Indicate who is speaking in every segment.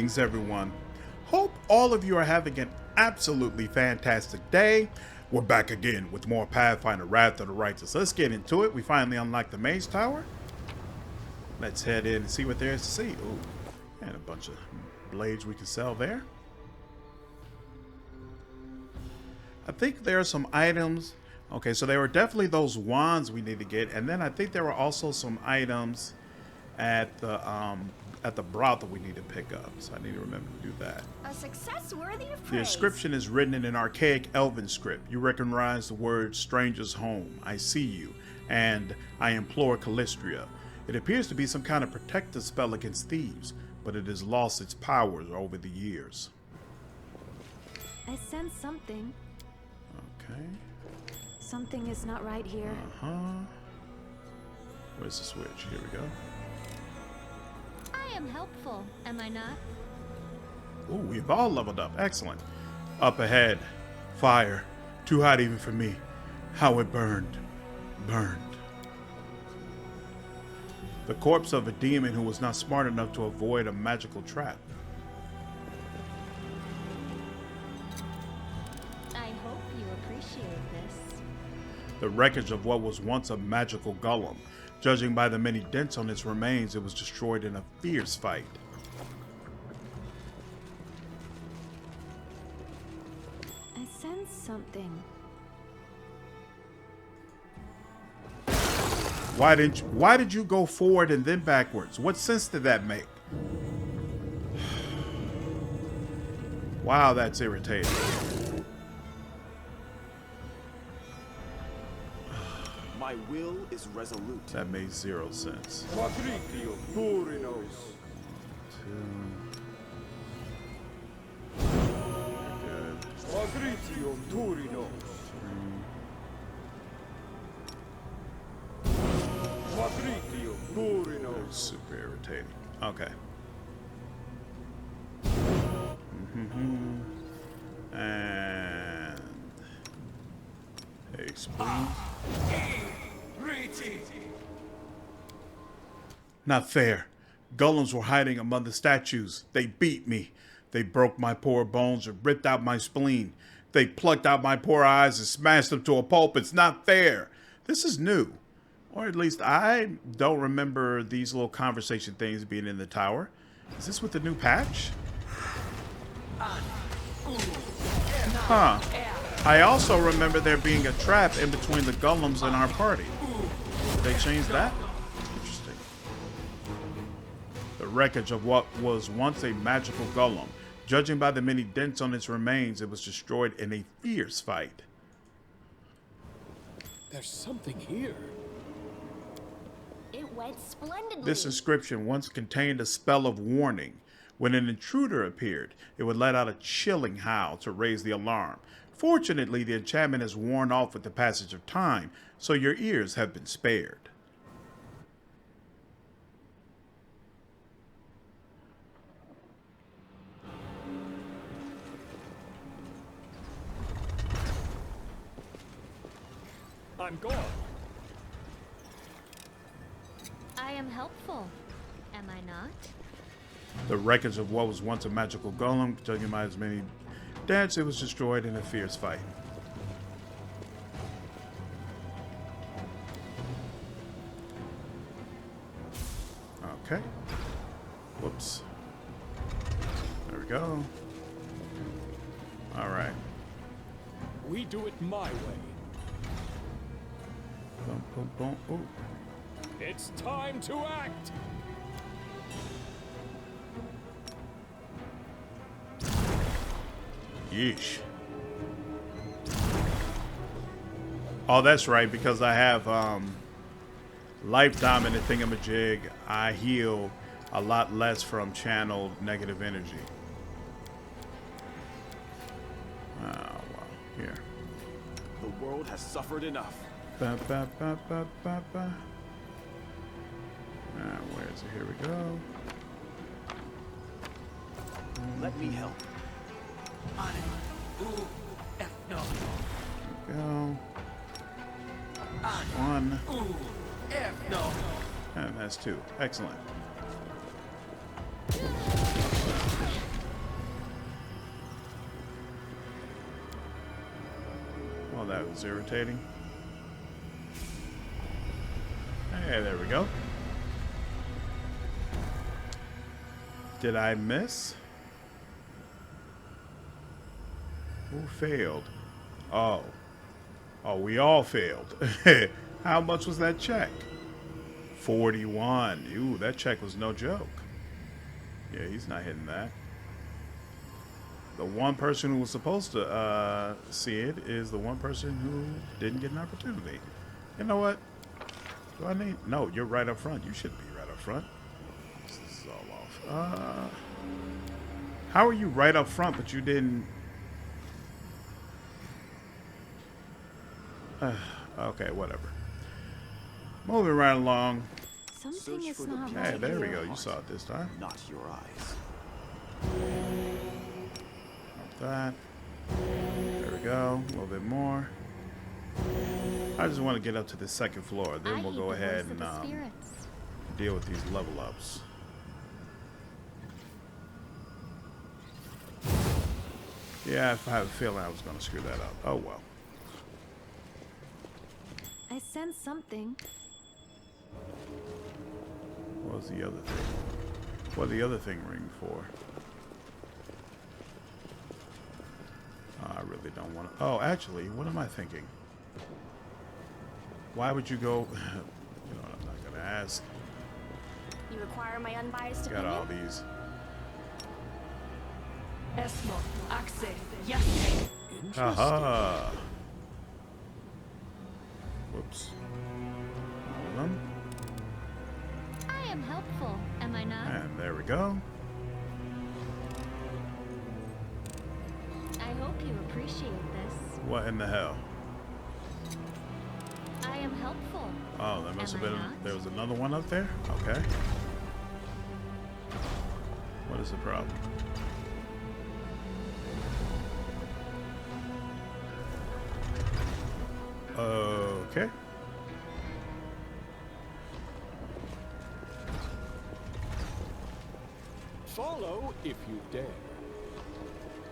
Speaker 1: Greetings, everyone. Hope all of you are having an absolutely fantastic day. We're back again with more Pathfinder Wrath of the Righteous. Let's get into it. We finally unlocked the Mage Tower. Let's head in and see what there is to see. Ooh, and a bunch of blades we can sell there. I think there are some items. Okay, so there were definitely those wands we need to get, and then I think there were also some items at the brothel we need to pick up. So I need to remember to do that.
Speaker 2: A success worthy of praise.
Speaker 1: The inscription is written in an archaic elven script. You recognize the words "Stranger's Home," "I see you," and "I implore Callistria." It appears to be some kind of protective spell against thieves, but it has lost its powers over the years.
Speaker 3: I sense something.
Speaker 1: Okay.
Speaker 3: Something is not right here.
Speaker 1: Where's the switch? Here we go.
Speaker 2: I am helpful, am I not?
Speaker 1: Ooh, we've all leveled up. Excellent. Up ahead. Fire. Too hot even for me. How it burned. Burned. The corpse of a demon who was not smart enough to avoid a magical trap.
Speaker 2: I hope you appreciate this.
Speaker 1: The wreckage of what was once a magical golem. Judging by the many dents on its remains, it was destroyed in a fierce fight.
Speaker 3: I sense something.
Speaker 1: Why did you go forward and then backwards? What sense did that make? Wow, that's irritating.
Speaker 4: My will is resolute.
Speaker 1: That made zero sense. Super irritating. Okay. And explain. Not fair. Golems were hiding among the statues. They beat me. They broke my poor bones and ripped out my spleen. They plucked out my poor eyes and smashed them to a pulp. It's not fair. This is new. Or at least I don't remember these little conversation things being in the tower. Is this with the new patch? Huh. I also remember there being a trap in between the golems and our party. Did they change that? Interesting. The wreckage of what was once a magical golem. Judging by the many dents on its remains, it was destroyed in a fierce fight.
Speaker 5: There's something here.
Speaker 2: It went splendidly.
Speaker 1: This inscription once contained a spell of warning. When an intruder appeared, it would let out a chilling howl to raise the alarm. Fortunately, the enchantment has worn off with the passage of time, so your ears have been spared.
Speaker 5: I'm gone.
Speaker 2: I am helpful, am I not?
Speaker 1: The wreckage of what was once a magical golem, judging by as many dents, it was destroyed in a fierce fight. Okay. Whoops. There we go. All right.
Speaker 5: We do it my way.
Speaker 1: Boom, boom, boom. Ooh.
Speaker 5: It's time to act.
Speaker 1: Yeesh. Oh, that's right, because I have life dominant thingamajig, I heal a lot less from channeled negative energy. Oh, wow. Here.
Speaker 4: The world has suffered enough.
Speaker 1: Ba, ba, ba, ba, ba, ba. Where is it? Here we go.
Speaker 4: Let me help.
Speaker 1: There we go. One. And that's two. Excellent. was irritating. Hey, there we go. Did I miss? Who failed? Oh. Oh, we all failed. How much was that check? 41. Ooh, that check was no joke. Yeah, he's not hitting that. The one person who was supposed to see it is the one person who didn't get an opportunity. You know what? Do I need? No, you're right up front. You should be right up front. This is all off. How are you right up front, but you didn't? Okay, whatever. Moving right along.
Speaker 3: Something
Speaker 4: Search
Speaker 3: is
Speaker 4: for the
Speaker 3: not
Speaker 4: beauty
Speaker 3: right
Speaker 1: Hey, there we
Speaker 3: here.
Speaker 1: go. You saw it this time.
Speaker 4: Not your eyes.
Speaker 1: That. There we go. A little bit more. I just want to get up to the second floor. Then
Speaker 2: I
Speaker 1: we'll
Speaker 2: heed
Speaker 1: go
Speaker 2: the
Speaker 1: ahead
Speaker 2: voice of
Speaker 1: and
Speaker 2: the spirits.
Speaker 1: deal with these level ups. Yeah, I have a feeling I was going to screw that up. Oh well.
Speaker 3: I sense something.
Speaker 1: What was the other thing? What did the other thing ring for? I really don't want to. Oh, actually, what am I thinking? Why would you go? You know what? I'm not going to ask.
Speaker 6: You require my unbiased
Speaker 1: Got all
Speaker 6: opinion?
Speaker 1: these.
Speaker 7: Esmo, Axe, Yase.
Speaker 1: Haha. Whoops. All of them.
Speaker 2: I am helpful, am I not?
Speaker 1: And there we go.
Speaker 2: I hope you appreciate this.
Speaker 1: What in the hell?
Speaker 2: I am helpful.
Speaker 1: Oh, there must have
Speaker 2: Am I
Speaker 1: been.
Speaker 2: not?
Speaker 1: There was another one up there? Okay. What is the problem? Okay.
Speaker 5: Follow if you dare.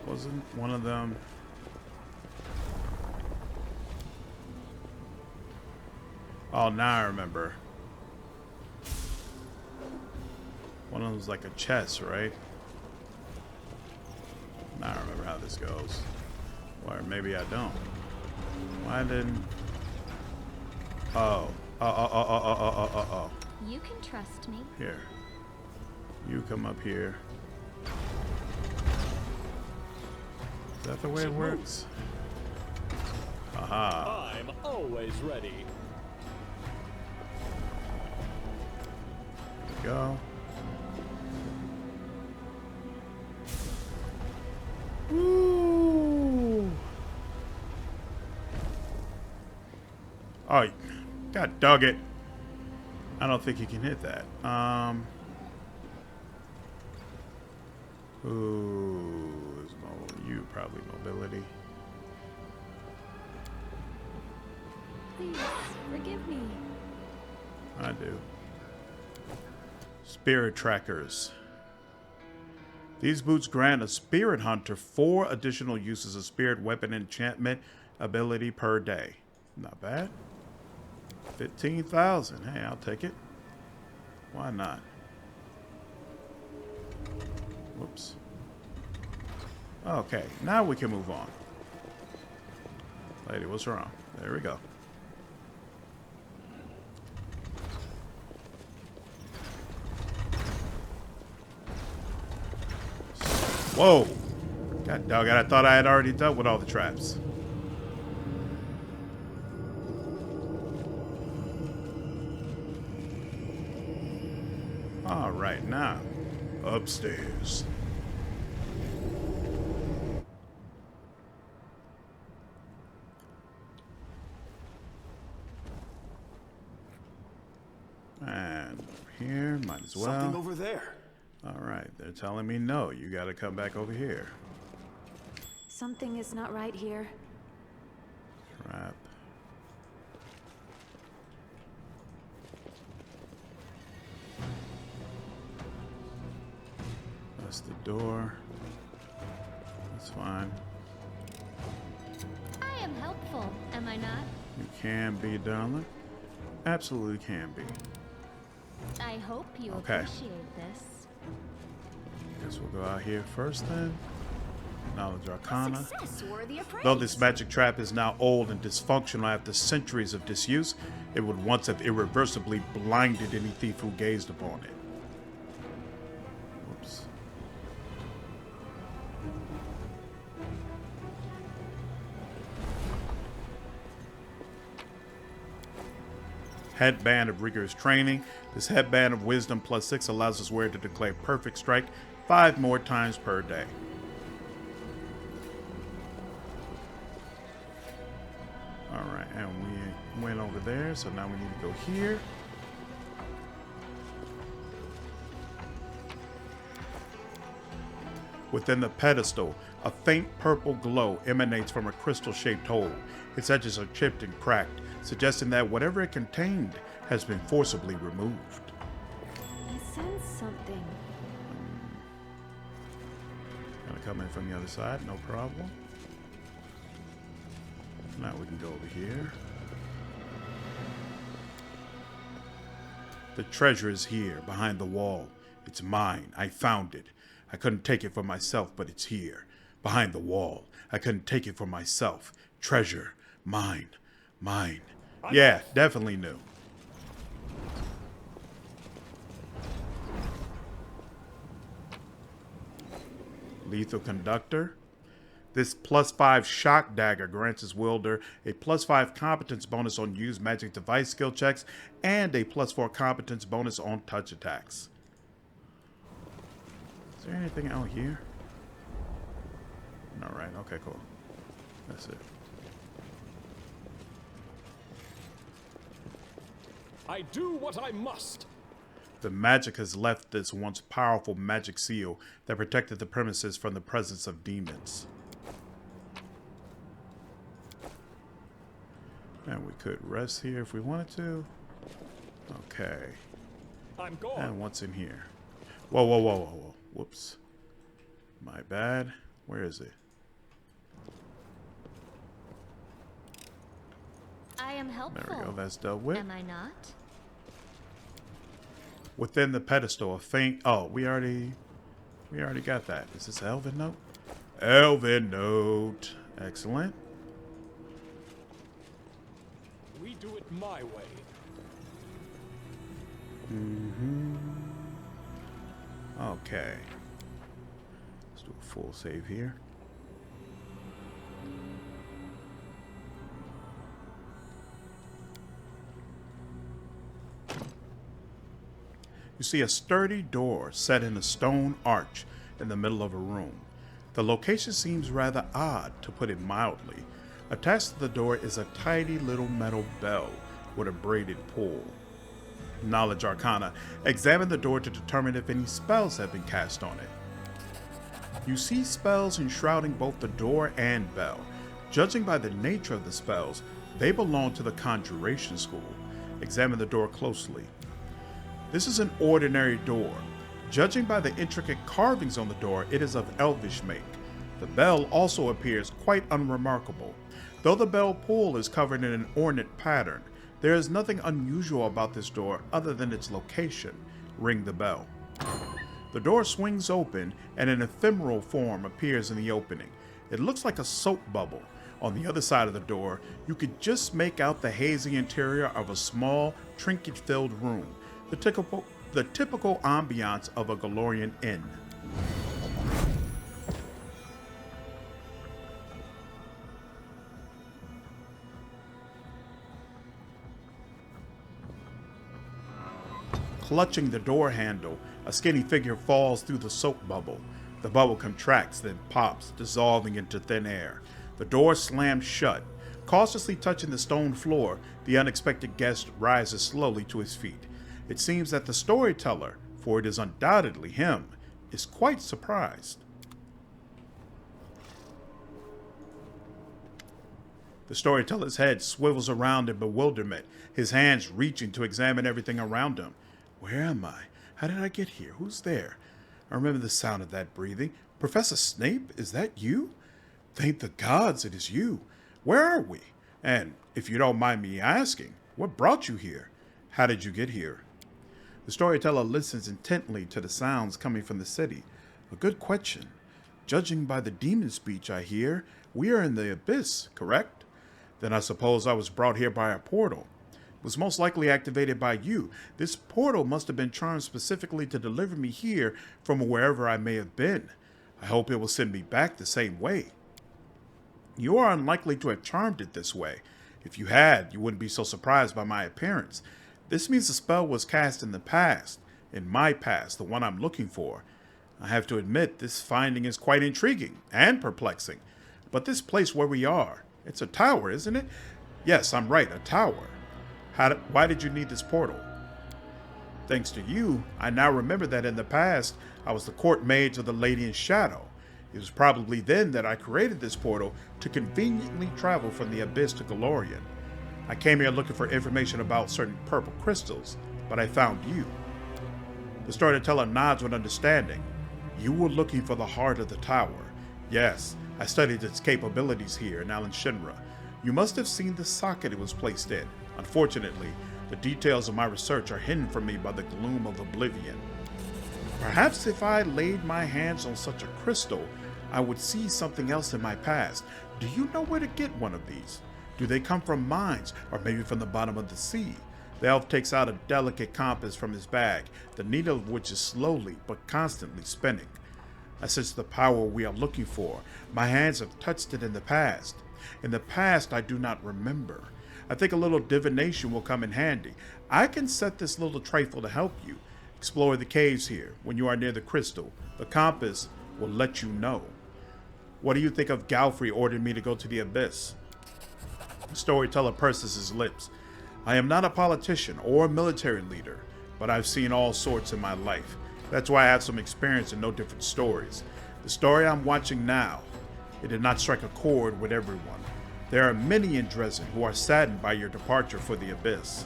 Speaker 1: Wasn't one of them? Oh, now I remember. One of them was like a chest, right? Now I remember how this goes. Or maybe I don't. Why didn't? Oh. Oh.
Speaker 2: You can trust me.
Speaker 1: Here. You come up here. Is that the way it works? Aha.
Speaker 5: I'm always ready.
Speaker 1: There we go. Woo! Oh, God dog it. I don't think you can hit that. Ooh, is you probably mobility.
Speaker 3: Please, forgive me.
Speaker 1: I do. Spirit trackers. These boots grant a spirit hunter 4 additional uses of spirit weapon enchantment ability per day. Not bad. 15,000. Hey, I'll take it. Why not? Whoops. Okay, now we can move on. Lady, what's wrong? There we go. Whoa! God dog it, I thought I had already dealt with all the traps. All right, now, upstairs. And over here, might as well.
Speaker 4: Something over there.
Speaker 1: All right, they're telling me no. You got to come back over here.
Speaker 3: Something is not right here.
Speaker 1: Crap. That's the door. That's fine.
Speaker 2: I am helpful. helpful, am I not?
Speaker 1: You can be, darling. Absolutely can be.
Speaker 2: I hope you
Speaker 1: Okay.
Speaker 2: appreciate this.
Speaker 1: Guess we'll go out here first then. Knowledge Arcana.
Speaker 6: Success worthy of praise.
Speaker 1: Though this magic trap is now old and dysfunctional after centuries of disuse, it would once have irreversibly blinded any thief who gazed upon it. Whoops. Headband of rigorous training. This headband of wisdom +6 allows its wearer to declare perfect strike 5 more times per day. Alright, and we went over there, so now we need to go here. Within the pedestal, a faint purple glow emanates from a crystal-shaped hole. Its edges are chipped and cracked, suggesting that whatever it contained has been forcibly removed.
Speaker 3: I sense something.
Speaker 1: Gonna come in from the other side, no problem. Now we can go over here. The treasure is here, behind the wall. It's mine. I found it. I couldn't take it for myself, but it's here, behind the wall. I couldn't take it for myself. Treasure. Mine. Mine. Yeah, definitely new. Lethal Conductor. This +5 shock dagger grants its wielder a +5 competence bonus on used magic device skill checks and a +4 competence bonus on touch attacks. Is there anything out here? All right. Okay, cool. That's it.
Speaker 5: I do what I must.
Speaker 1: The magic has left this once powerful magic seal that protected the premises from the presence of demons. And we could rest here if we wanted to. Okay.
Speaker 5: I'm gone.
Speaker 1: And what's in here? Whoa, whoa, whoa, whoa, whoa. Whoops. My bad. Where is it?
Speaker 2: I am helpful.
Speaker 1: There we go. That's dealt with.
Speaker 2: Am I not?
Speaker 1: Within the pedestal, a faint... Oh, we already got that. Is this Elven Note? Elven Note. Excellent.
Speaker 5: We do it my way.
Speaker 1: Okay. Let's do a full save here. You see a sturdy door set in a stone arch in the middle of a room. The location seems rather odd, to put it mildly. Attached to the door is a tiny little metal bell with a braided pull. Knowledge Arcana. Examine the door to determine if any spells have been cast on it. You see spells enshrouding both the door and bell. Judging by the nature of the spells, they belong to the Conjuration School. Examine the door closely. This is an ordinary door. Judging by the intricate carvings on the door, it is of elvish make. The bell also appears quite unremarkable. Though the bell pull is covered in an ornate pattern, there is nothing unusual about this door other than its location. Ring the bell. The door swings open and an ephemeral form appears in the opening. It looks like a soap bubble. On the other side of the door, you could just make out the hazy interior of a small, trinket-filled room. The typical ambiance of a Golarion inn. Clutching the door handle, a skinny figure falls through the soap bubble. The bubble contracts, then pops, dissolving into thin air. The door slams shut. Cautiously touching the stone floor, the unexpected guest rises slowly to his feet. It seems that the storyteller, for it is undoubtedly him, is quite surprised. The storyteller's head swivels around in bewilderment, his hands reaching to examine everything around him. Where am I? How did I get here? Who's there? I remember the sound of that breathing. Professor Snape, is that you? Thank the gods it is you. Where are we? And if you don't mind me asking, what brought you here? How did you get here? The storyteller listens intently to the sounds coming from the city. A good question. Judging by the demon speech I hear, we are in the abyss, correct? Then I suppose I was brought here by a portal. It was most likely activated by you. This portal must have been charmed specifically to deliver me here from wherever I may have been. I hope it will send me back the same way. You are unlikely to have charmed it this way. If you had, you wouldn't be so surprised by my appearance. This means the spell was cast in the past. In my past, the one I'm looking for. I have to admit, this finding is quite intriguing and perplexing. But this place where we are, it's a tower, isn't it? Yes, I'm right, a tower. Why did you need this portal? Thanks to you, I now remember that in the past, I was the court mage of the Lady in Shadow. It was probably then that I created this portal to conveniently travel from the abyss to Golarion. I came here looking for information about certain purple crystals, but I found you. The storyteller nods with understanding. You were looking for the heart of the tower. Yes, I studied its capabilities here in Alan Shinra. You must have seen the socket it was placed in. Unfortunately, the details of my research are hidden from me by the gloom of oblivion. Perhaps if I laid my hands on such a crystal, I would see something else in my past. Do you know where to get one of these? Do they come from mines, or maybe from the bottom of the sea? The elf takes out a delicate compass from his bag, the needle of which is slowly but constantly spinning. I sense the power we are looking for. My hands have touched it in the past. In the past, I do not remember. I think a little divination will come in handy. I can set this little trifle to help you. Explore the caves here. When you are near the crystal, the compass will let you know. What do you think of Galfrey ordering me to go to the abyss? The storyteller purses his lips. I am not a politician or a military leader, but I've seen all sorts in my life. That's why I have some experience and know different stories. The story I'm watching now, it did not strike a chord with everyone. There are many in Dresden who are saddened by your departure for the abyss.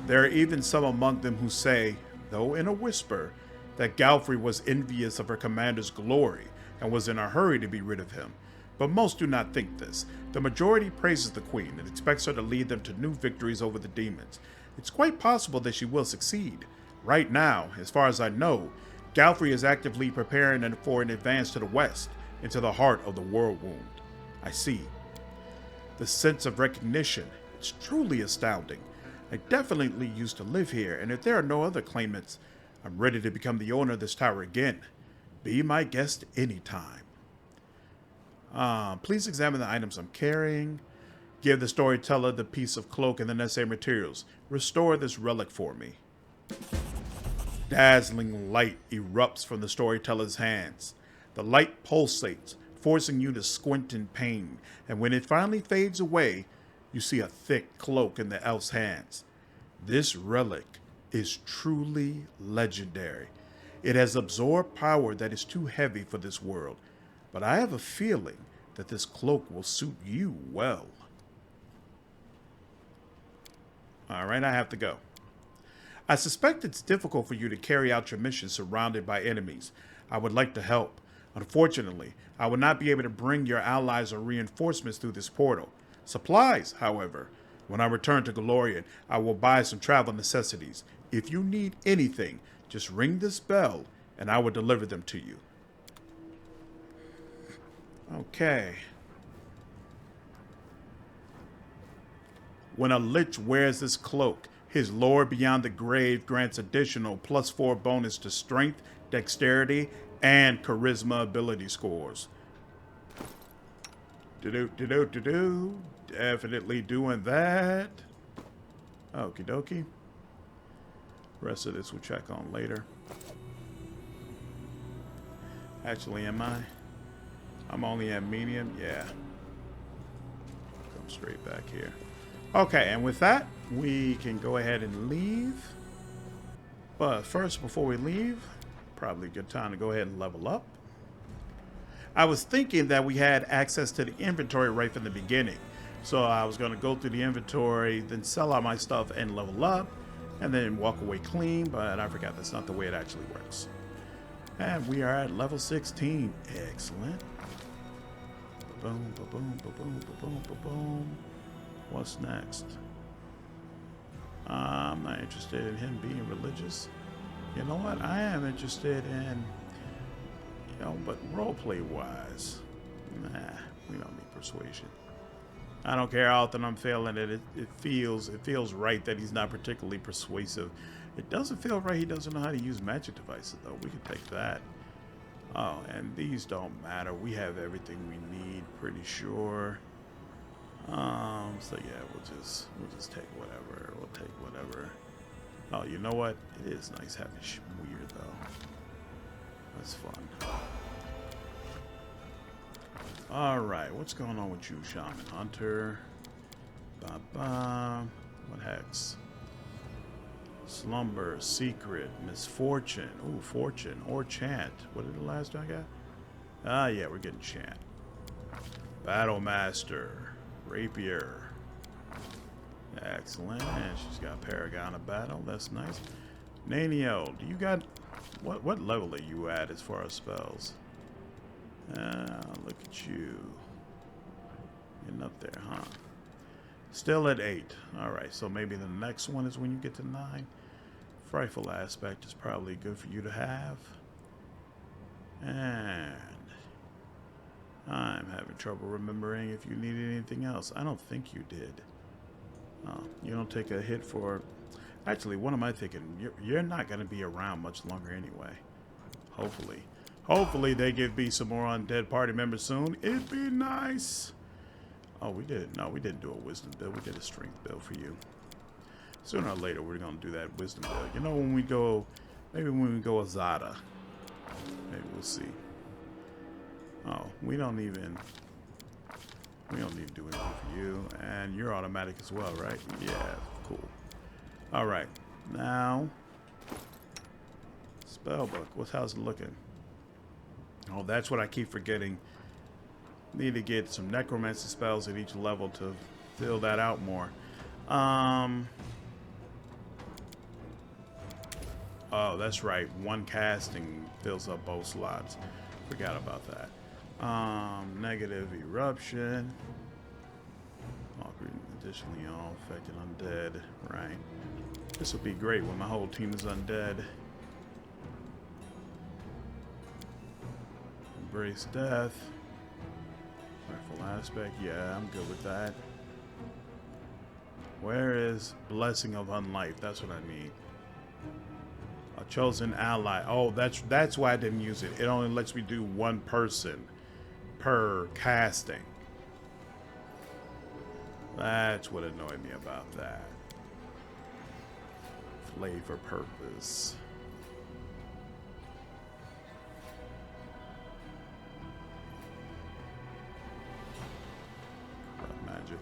Speaker 1: There are even some among them who say, though in a whisper, that Galfrey was envious of her commander's glory and was in a hurry to be rid of him. But most do not think this. The majority praises the queen and expects her to lead them to new victories over the demons. It's quite possible that she will succeed. Right now, as far as I know, Galfrey is actively preparing for an advance to the west, into the heart of the Worldwound. I see. The sense of recognition, it's truly astounding. I definitely used to live here, and if there are no other claimants, I'm ready to become the owner of this tower again. Be my guest anytime. Please examine the items I'm carrying. Give the storyteller the piece of cloak and the necessary materials. Restore this relic for me. Dazzling light erupts from the storyteller's hands. The light pulsates, forcing you to squint in pain, and when it finally fades away, you see a thick cloak in the elf's hands. This relic is truly legendary. It has absorbed power that is too heavy for this world, but I have a feeling that this cloak will suit you well. Alright, I have to go. I suspect it's difficult for you to carry out your mission surrounded by enemies. I would like to help. Unfortunately, I will not be able to bring your allies or reinforcements through this portal. Supplies, however. When I return to Golarion, I will buy some travel necessities. If you need anything, just ring this bell and I will deliver them to you. Okay. When a Lich wears this cloak, his lore beyond the grave grants additional +4 bonus to strength, dexterity, and charisma ability scores. Definitely doing that. Okie dokie. Rest of this we'll check on later. Actually, am I? I'm only at medium? Yeah. Come straight back here. Okay, and with that, we can go ahead and leave. But first, before we leave, probably a good time to go ahead and level up. I was thinking that we had access to the inventory right from the beginning. So I was going to go through the inventory, then sell out my stuff and level up, and then walk away clean, but I forgot that's not the way it actually works. And we are at level 16. Excellent. Boom, boom, boom, boom, boom, boom, boom. What's next? I'm not interested in him being religious. You know what? I am interested in, you know, but roleplay wise, nah, we don't need persuasion. I don't care how often I'm failing it. It feels right that he's not particularly persuasive. It doesn't feel right he doesn't know how to use magic devices, though. We can take that. Oh, and these don't matter. We have everything we need, pretty sure. So yeah, we'll just take whatever. We'll take whatever. Oh, you know what? It is nice having weird though. That's fun. All right, what's going on with you, Shaman Hunter? Ba-ba. What hex? Slumber, secret, misfortune. Ooh, fortune or chant. What did the last one I got? Ah, yeah, we're getting chant. Battle master, rapier. Excellent. And she's got Paragon of Battle. That's nice. Nanio, do you got what level are you at as far as spells? Look at you. Getting up there, huh? Still at 8. Alright, so maybe the next one is when you get to 9. Frightful aspect is probably good for you to have. And I'm having trouble remembering if you needed anything else. I don't think you did. You don't take a hit for... Actually, what am I thinking? You're not going to be around much longer anyway. Hopefully. Hopefully they give me some more undead party members soon. It'd be nice. Oh, we did. No, we didn't do a wisdom build. We did a strength build for you. Sooner or later, we're going to do that wisdom build. You know, when we go... Maybe when we go Azada. Maybe we'll see. Oh, we don't even do anything for you. And you're automatic as well, right? Yeah, cool. Alright. Now, spellbook. How's it looking? Oh, that's what I keep forgetting. Need to get some necromancy spells at each level to fill that out more. Oh, that's right. One casting fills up both slots. Forgot about that. Negative eruption. Additionally, all affected undead. Right. This will be great when my whole team is undead. Embrace death. Frightful aspect. Yeah, I'm good with that. Where is Blessing of Unlife? That's what I need. A chosen ally. Oh, that's why I didn't use it. It only lets me do one person per casting. That's what annoyed me about that. Flavor purpose. Magic.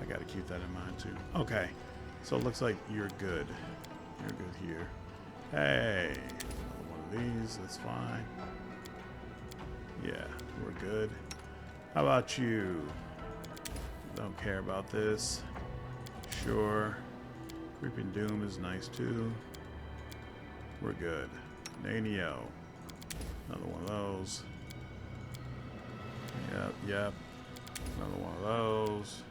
Speaker 1: I gotta keep that in mind too. Okay. So it looks like you're good. You're good here. Hey. Another one of these. That's fine. Yeah, we're good. How about you? Don't care about this. Sure. Creeping Doom is nice too. We're good. Nanio. Another one of those. Yep. Another one of those.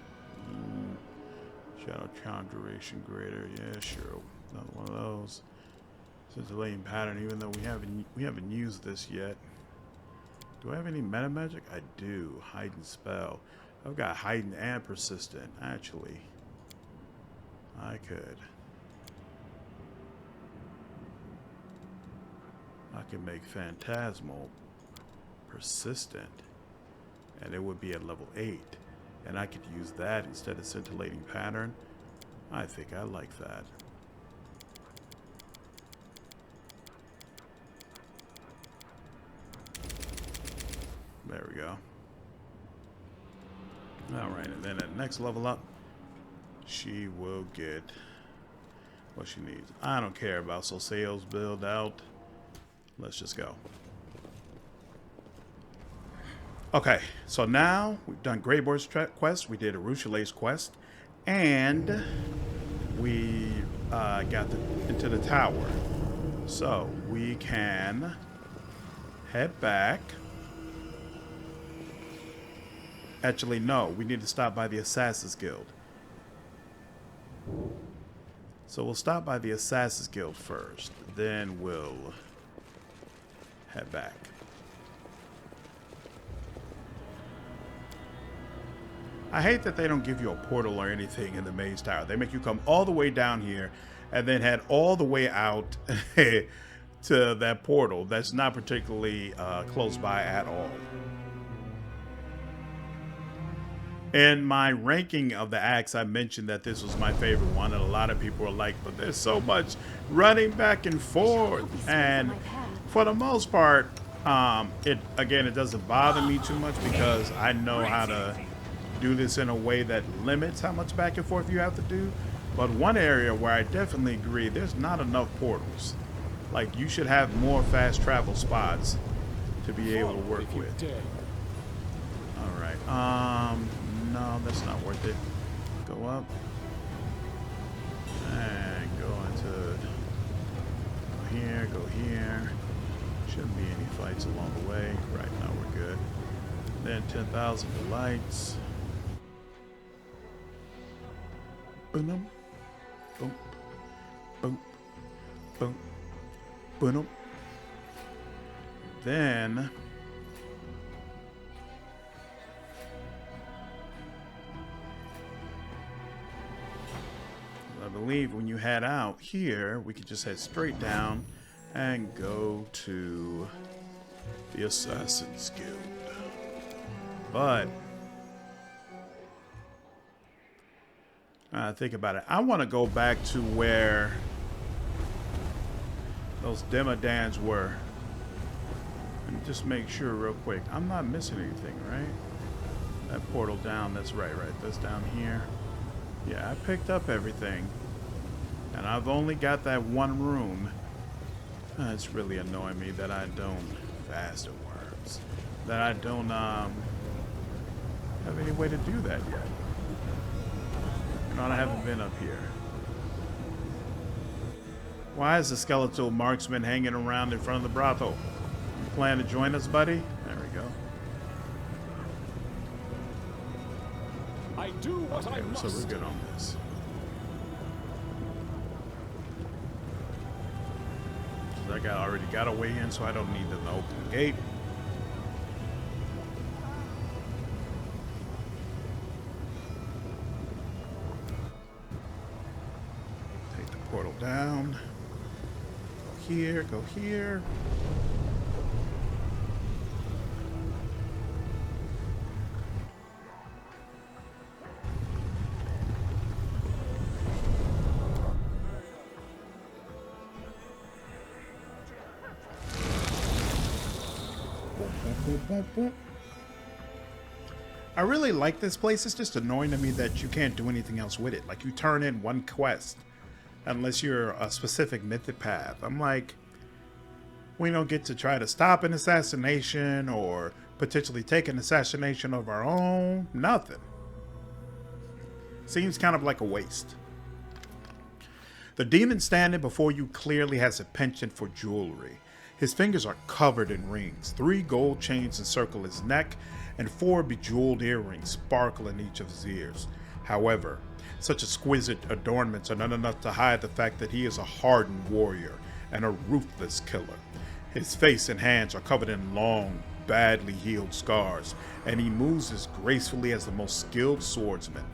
Speaker 1: Shadow Conjuration Greater. Yeah, sure. Another one of those. Scintillating Pattern, even though we haven't used this yet. Do I have any meta magic? I do. Hidden Spell. I've got Hidden and Persistent, actually. I could make Phantasmal Persistent, and it would be at level 8, and I could use that instead of Scintillating Pattern. I think I like that. There we go. Alright, and then at next level up, she will get what she needs. I don't care about sales build out. Let's just go. Okay, so now we've done Greyboard's quest, we did Arueshalae's quest, and we got into the tower. So we can head back. Actually, no, we need to stop by the Assassin's Guild. So we'll stop by the Assassin's Guild first, then we'll head back. I hate that they don't give you a portal or anything in the Mage Tower. They make you come all the way down here and then head all the way out to that portal that's not particularly close by at all. In my ranking of the acts, I mentioned that this was my favorite one, and a lot of people are like, but there's so much running back and forth. And for the most part, it doesn't bother me too much because I know how to do this in a way that limits how much back and forth you have to do. But one area where I definitely agree, there's not enough portals. Like, you should have more fast travel spots to be able to work with. All right. No, that's not worth it. Go up and go go here. Shouldn't be any fights along the way. Right now we're good. Then 10,000 delights. Boom, boom, boom, boom, boom. Then I believe when you head out here, we could just head straight down and go to the Assassin's Guild. But think about it. I want to go back to where those Demodans were. And just make sure real quick. I'm not missing anything, right? That portal down, that's right. That's down here. Yeah, I picked up everything. And I've only got that one room. It's really annoying me that I don't faster words. That I don't have any way to do that yet. I haven't been up here. Why is the skeletal marksman hanging around in front of the brothel? You plan to join us, buddy? There we go.
Speaker 5: I do what I must.
Speaker 1: So we're good on this. I already got a way in, so I don't need to open the gate. Take the portal down. Go here, go here. I really like this place. It's just annoying to me that you can't do anything else with it. Like, you turn in one quest unless you're a specific mythic path. I'm like, we don't get to try to stop an assassination or potentially take an assassination of our own. Nothing. Seems kind of like a waste. The demon standing before you clearly has a penchant for jewelry. His fingers are covered in rings. 3 gold chains encircle his neck, and 4 bejeweled earrings sparkle in each of his ears. However, such exquisite adornments are not enough to hide the fact that he is a hardened warrior and a ruthless killer. His face and hands are covered in long, badly healed scars, and he moves as gracefully as the most skilled swordsman.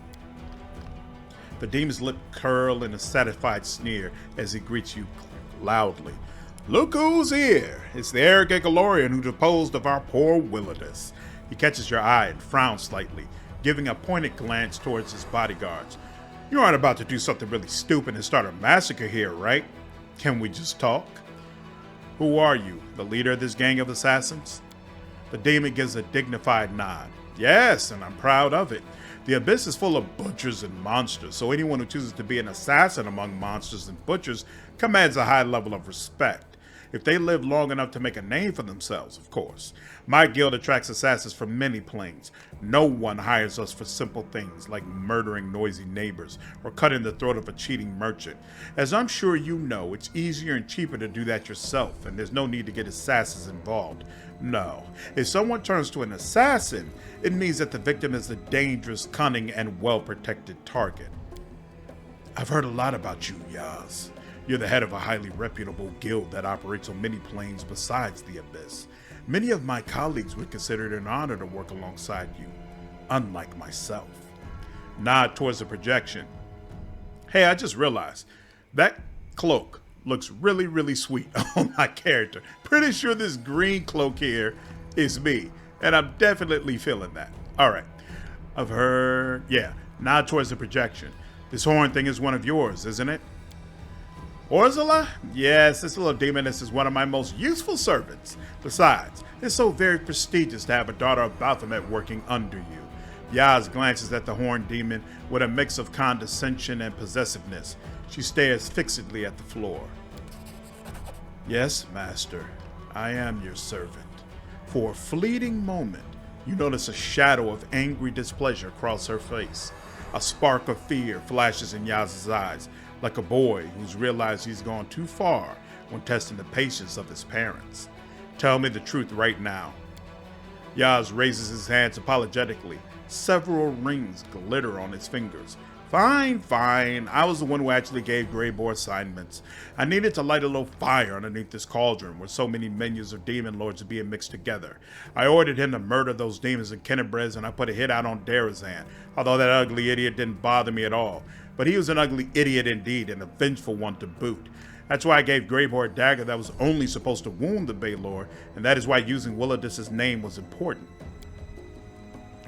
Speaker 1: The demon's lip curl in a satisfied sneer as he greets you loudly. Look who's here! It's the arrogant Golarion who deposed of our poor Willardus. He catches your eye and frowns slightly, giving a pointed glance towards his bodyguards. You aren't about to do something really stupid and start a massacre here, right? Can we just talk? Who are you, the leader of this gang of assassins? The demon gives a dignified nod. Yes, and I'm proud of it. The abyss is full of butchers and monsters, so anyone who chooses to be an assassin among monsters and butchers commands a high level of respect. If they live long enough to make a name for themselves, of course. My guild attracts assassins from many planes. No one hires us for simple things like murdering noisy neighbors or cutting the throat of a cheating merchant. As I'm sure you know, it's easier and cheaper to do that yourself, and there's no need to get assassins involved. No. If someone turns to an assassin, it means that the victim is a dangerous, cunning, and well-protected target. I've heard a lot about you, Yaz. You're the head of a highly reputable guild that operates on many planes besides the Abyss. Many of my colleagues would consider it an honor to work alongside you, unlike myself. Nod towards the projection. Hey, I just realized that cloak looks really, really sweet on my character. Pretty sure this green cloak here is me, and I'm definitely feeling that. All right, I've heard, yeah, nod towards the projection. This horn thing is one of yours, isn't it? Orzala? Yes, this little demoness is one of my most useful servants. Besides, it's so very prestigious to have a daughter of Baphomet working under you. Yaz glances at the horned demon with a mix of condescension and possessiveness. She stares fixedly at the floor. Yes, master, I am your servant. For a fleeting moment, you notice a shadow of angry displeasure cross her face. A spark of fear flashes in Yaz's eyes, like a boy who's realized he's gone too far when testing the patience of his parents. Tell me the truth right now. Yaz raises his hands apologetically. Several rings glitter on his fingers. Fine, fine. I was the one who actually gave Greyboar assignments. I needed to light a little fire underneath this cauldron where so many minions of Demon Lords are being mixed together. I ordered him to murder those demons in Kennebrez, and I put a hit out on Darazan, although that ugly idiot didn't bother me at all. But he was an ugly idiot indeed, and a vengeful one to boot. That's why I gave Greyboar a dagger that was only supposed to wound the Baylor, and that is why using Willidus's name was important.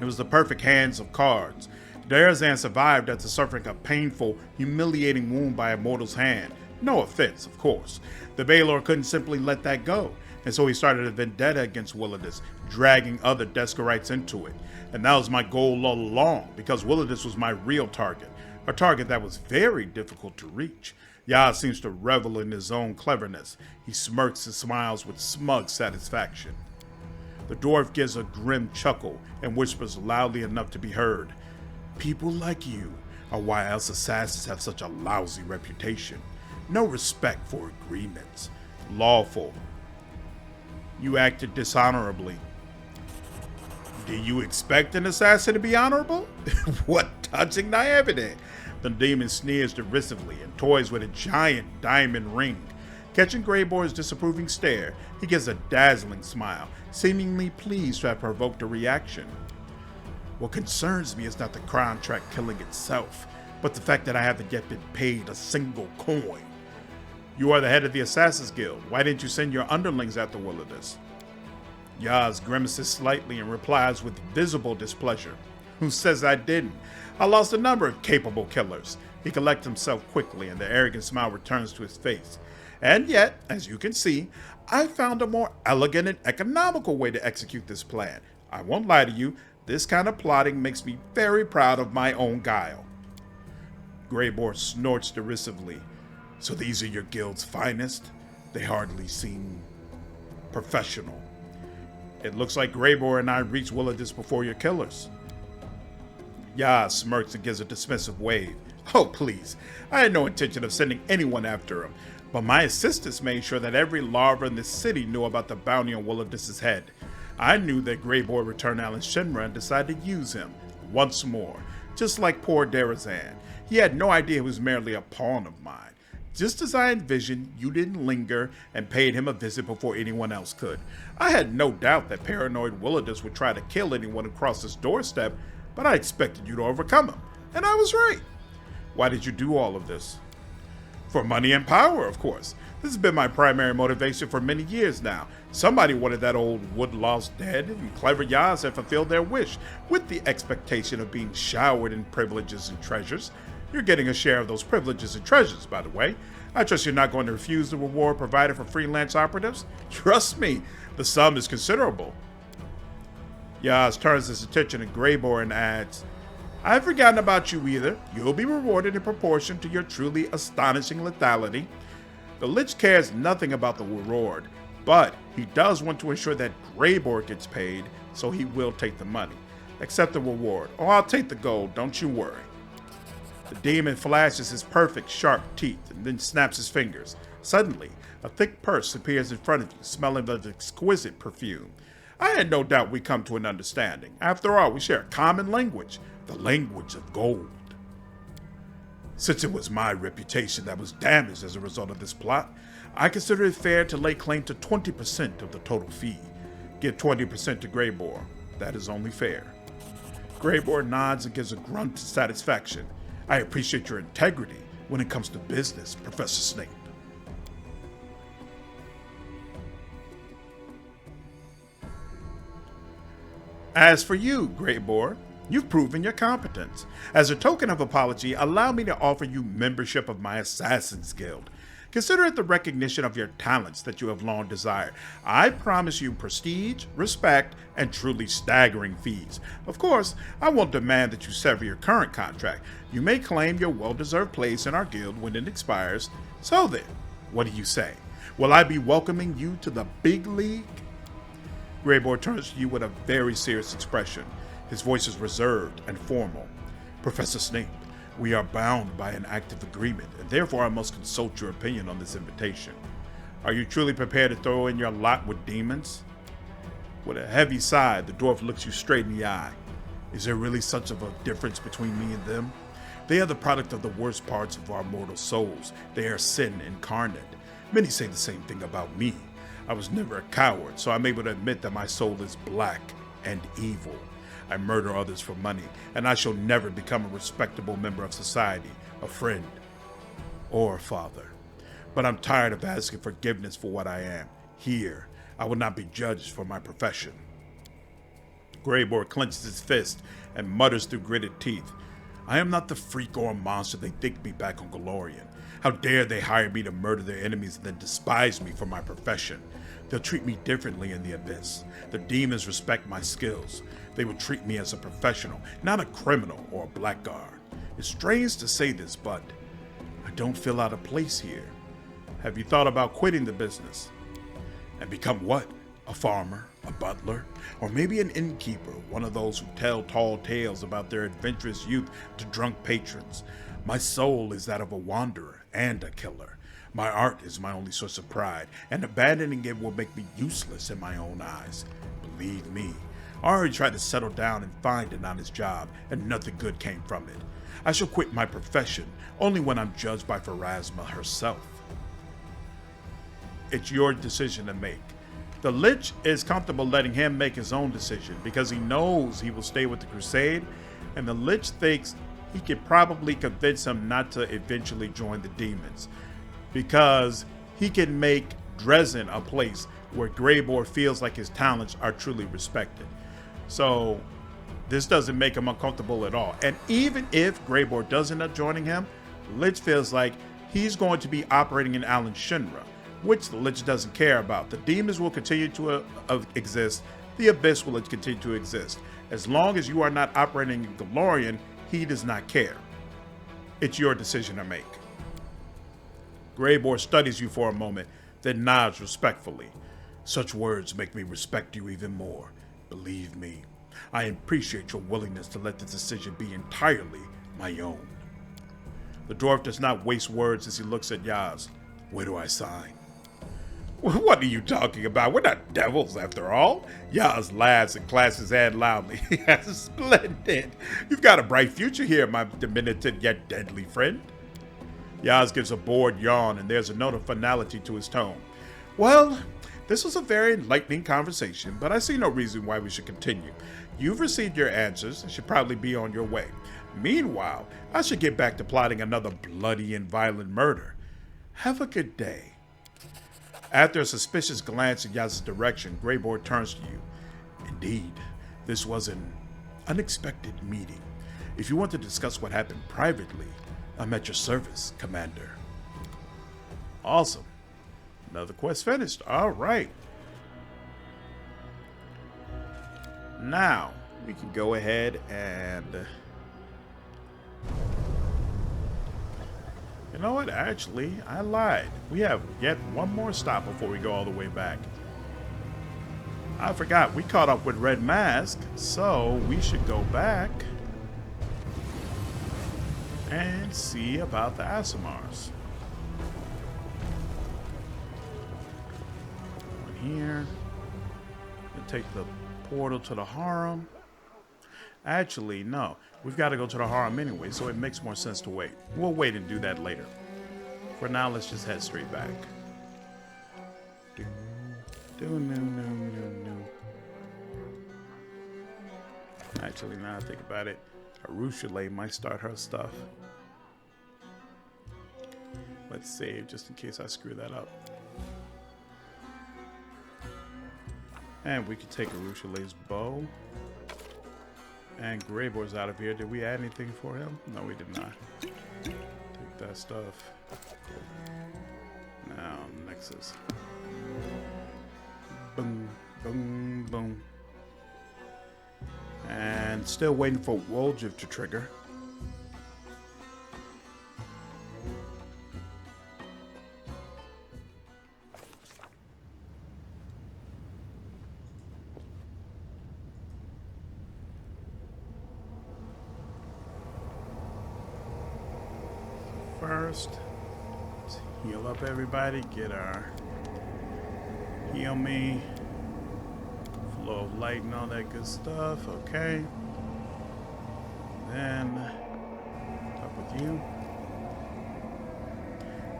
Speaker 1: It was the perfect hands of cards. Darazan survived after suffering a painful, humiliating wound by a mortal's hand. No offense, of course. The Baylor couldn't simply let that go, and so he started a vendetta against Willidus, dragging other Deskarites into it. And that was my goal all along, because Willidus was my real target, a target that was very difficult to reach. Yaz seems to revel in his own cleverness. He smirks and smiles with smug satisfaction. The dwarf gives a grim chuckle and whispers loudly enough to be heard. People like you are why else assassins have such a lousy reputation. No respect for agreements. Lawful. You acted dishonorably. Do you expect an assassin to be honorable? What touching naivety! The demon sneers derisively and toys with a giant diamond ring. Catching Greyboar's disapproving stare, he gives a dazzling smile, seemingly pleased to have provoked a reaction. What concerns me is not the contract killing itself, but the fact that I haven't yet been paid a single coin. You are the head of the Assassins Guild. Why didn't you send your underlings after Willidus? Yaz grimaces slightly and replies with visible displeasure. Who says I didn't? I lost a number of capable killers. He collects himself quickly and the arrogant smile returns to his face. And yet, as you can see, I found a more elegant and economical way to execute this plan. I won't lie to you, this kind of plotting makes me very proud of my own guile. Greyboar snorts derisively. So these are your guild's finest? They hardly seem professional. It looks like Greyboar and I reached Willidus before your killers. Yaz smirks and gives a dismissive wave. Oh, please. I had no intention of sending anyone after him, but my assistants made sure that every larva in the city knew about the bounty on Willidus's head. I knew that Greyboar returned Alan Shinra and decided to use him once more, just like poor Darazan. He had no idea he was merely a pawn of mine. Just as I envisioned, you didn't linger and paid him a visit before anyone else could. I had no doubt that paranoid Willidus would try to kill anyone who crossed his doorstep, but I expected you to overcome him, and I was right. Why did you do all of this? For money and power, of course. This has been my primary motivation for many years now. Somebody wanted that old wood lost dead, and clever Yaz had fulfilled their wish, with the expectation of being showered in privileges and treasures. You're getting a share of those privileges and treasures, by the way. I trust you're not going to refuse the reward provided for freelance operatives? Trust me, the sum is considerable. Yaz turns his attention to Greyboar and adds, I've forgotten about you either. You'll be rewarded in proportion to your truly astonishing lethality. The Lich cares nothing about the reward, but he does want to ensure that Greyboar gets paid, so he will take the money. Accept the reward, or I'll take the gold, don't you worry. The demon flashes his perfect, sharp teeth and then snaps his fingers. Suddenly, a thick purse appears in front of you, smelling of exquisite perfume. I had no doubt we'd come to an understanding. After all, we share a common language, the language of gold. Since it was my reputation that was damaged as a result of this plot, I consider it fair to lay claim to 20% of the total fee. Give 20% to Greybor. That is only fair. Greybor nods and gives a grunt of satisfaction. I appreciate your integrity when it comes to business, Professor Snape. As for you, Greybor, you've proven your competence. As a token of apology, allow me to offer you membership of my Assassin's Guild. Consider it the recognition of your talents that you have long desired. I promise you prestige, respect, and truly staggering fees. Of course, I won't demand that you sever your current contract. You may claim your well-deserved place in our guild when it expires. So then, what do you say? Will I be welcoming you to the big league? Greybor turns to you with a very serious expression. His voice is reserved and formal. Professor Snape, we are bound by an active agreement, and therefore I must consult your opinion on this invitation. Are you truly prepared to throw in your lot with demons? With a heavy sigh, the dwarf looks you straight in the eye. Is there really such of a difference between me and them? They are the product of the worst parts of our mortal souls. They are sin incarnate. Many say the same thing about me. I was never a coward, so I'm able to admit that my soul is black and evil. I murder others for money, and I shall never become a respectable member of society, a friend, or a father. But I'm tired of asking forgiveness for what I am. Here, I will not be judged for my profession. Greybor clenches his fist and mutters through gritted teeth. I am not the freak or monster they think me back on Golarion. How dare they hire me to murder their enemies and then despise me for my profession? They'll treat me differently in the Abyss. The demons respect my skills. They will treat me as a professional, not a criminal or a blackguard. It's strange to say this, but I don't feel out of place here. Have you thought about quitting the business? And become what? A farmer? A butler? Or maybe an innkeeper, one of those who tell tall tales about their adventurous youth to drunk patrons. My soul is that of a wanderer and a killer. My art is my only source of pride, and abandoning it will make me useless in my own eyes. Believe me, I already tried to settle down and find an honest job, and nothing good came from it. I shall quit my profession only when I'm judged by Pharasma herself. It's your decision to make. The Lich is comfortable letting him make his own decision because he knows he will stay with the Crusade, and the Lich thinks he could probably convince him not to eventually join the demons, because he can make Dresden a place where Greybor feels like his talents are truly respected. So this doesn't make him uncomfortable at all. And even if Greybor does end up joining him, Lich feels like he's going to be operating in Alan Shinra, which the Lich doesn't care about. The demons will continue to exist. The Abyss will continue to exist. As long as you are not operating in Golarion, he does not care. It's your decision to make. Greybor studies you for a moment, then nods respectfully. Such words make me respect you even more. Believe me, I appreciate your willingness to let the decision be entirely my own. The dwarf does not waste words as he looks at Yaz. Where do I sign? What are you talking about? We're not devils after all. Yaz laughs and claps his hand loudly. That's splendid. You've got a bright future here, my diminutive yet deadly friend. Yaz gives a bored yawn, and there's a note of finality to his tone. Well, this was a very enlightening conversation, but I see no reason why we should continue. You've received your answers and should probably be on your way. Meanwhile, I should get back to plotting another bloody and violent murder. Have a good day. After a suspicious glance in Yaz's direction, Greybor turns to you. Indeed, this was an unexpected meeting. If you want to discuss what happened privately, I'm at your service, Commander. Awesome. Another quest finished. All right. Now, we can go ahead and... You know what? Actually, I lied. We have yet one more stop before we go all the way back. I forgot. We caught up with Red Mask, so we should go back and see about the Aasimars. Here. And take the portal to the harem. Actually, no. We've got to go to the harem anyway, so it makes more sense to wait. We'll wait and do that later. For now, let's just head straight back. Actually, now I think about it, Arueshalae might start her stuff. Let's save just in case I screw that up. And we could take Arueshalae's bow. And Greyboar's out of here. Did we add anything for him? No, we did not. Take that stuff. Now, Nexus. Boom, boom, boom. And still waiting for Wolgiv to trigger. First, let's heal up everybody, get our heal me, flow of light and all that good stuff, okay. Then, talk with you.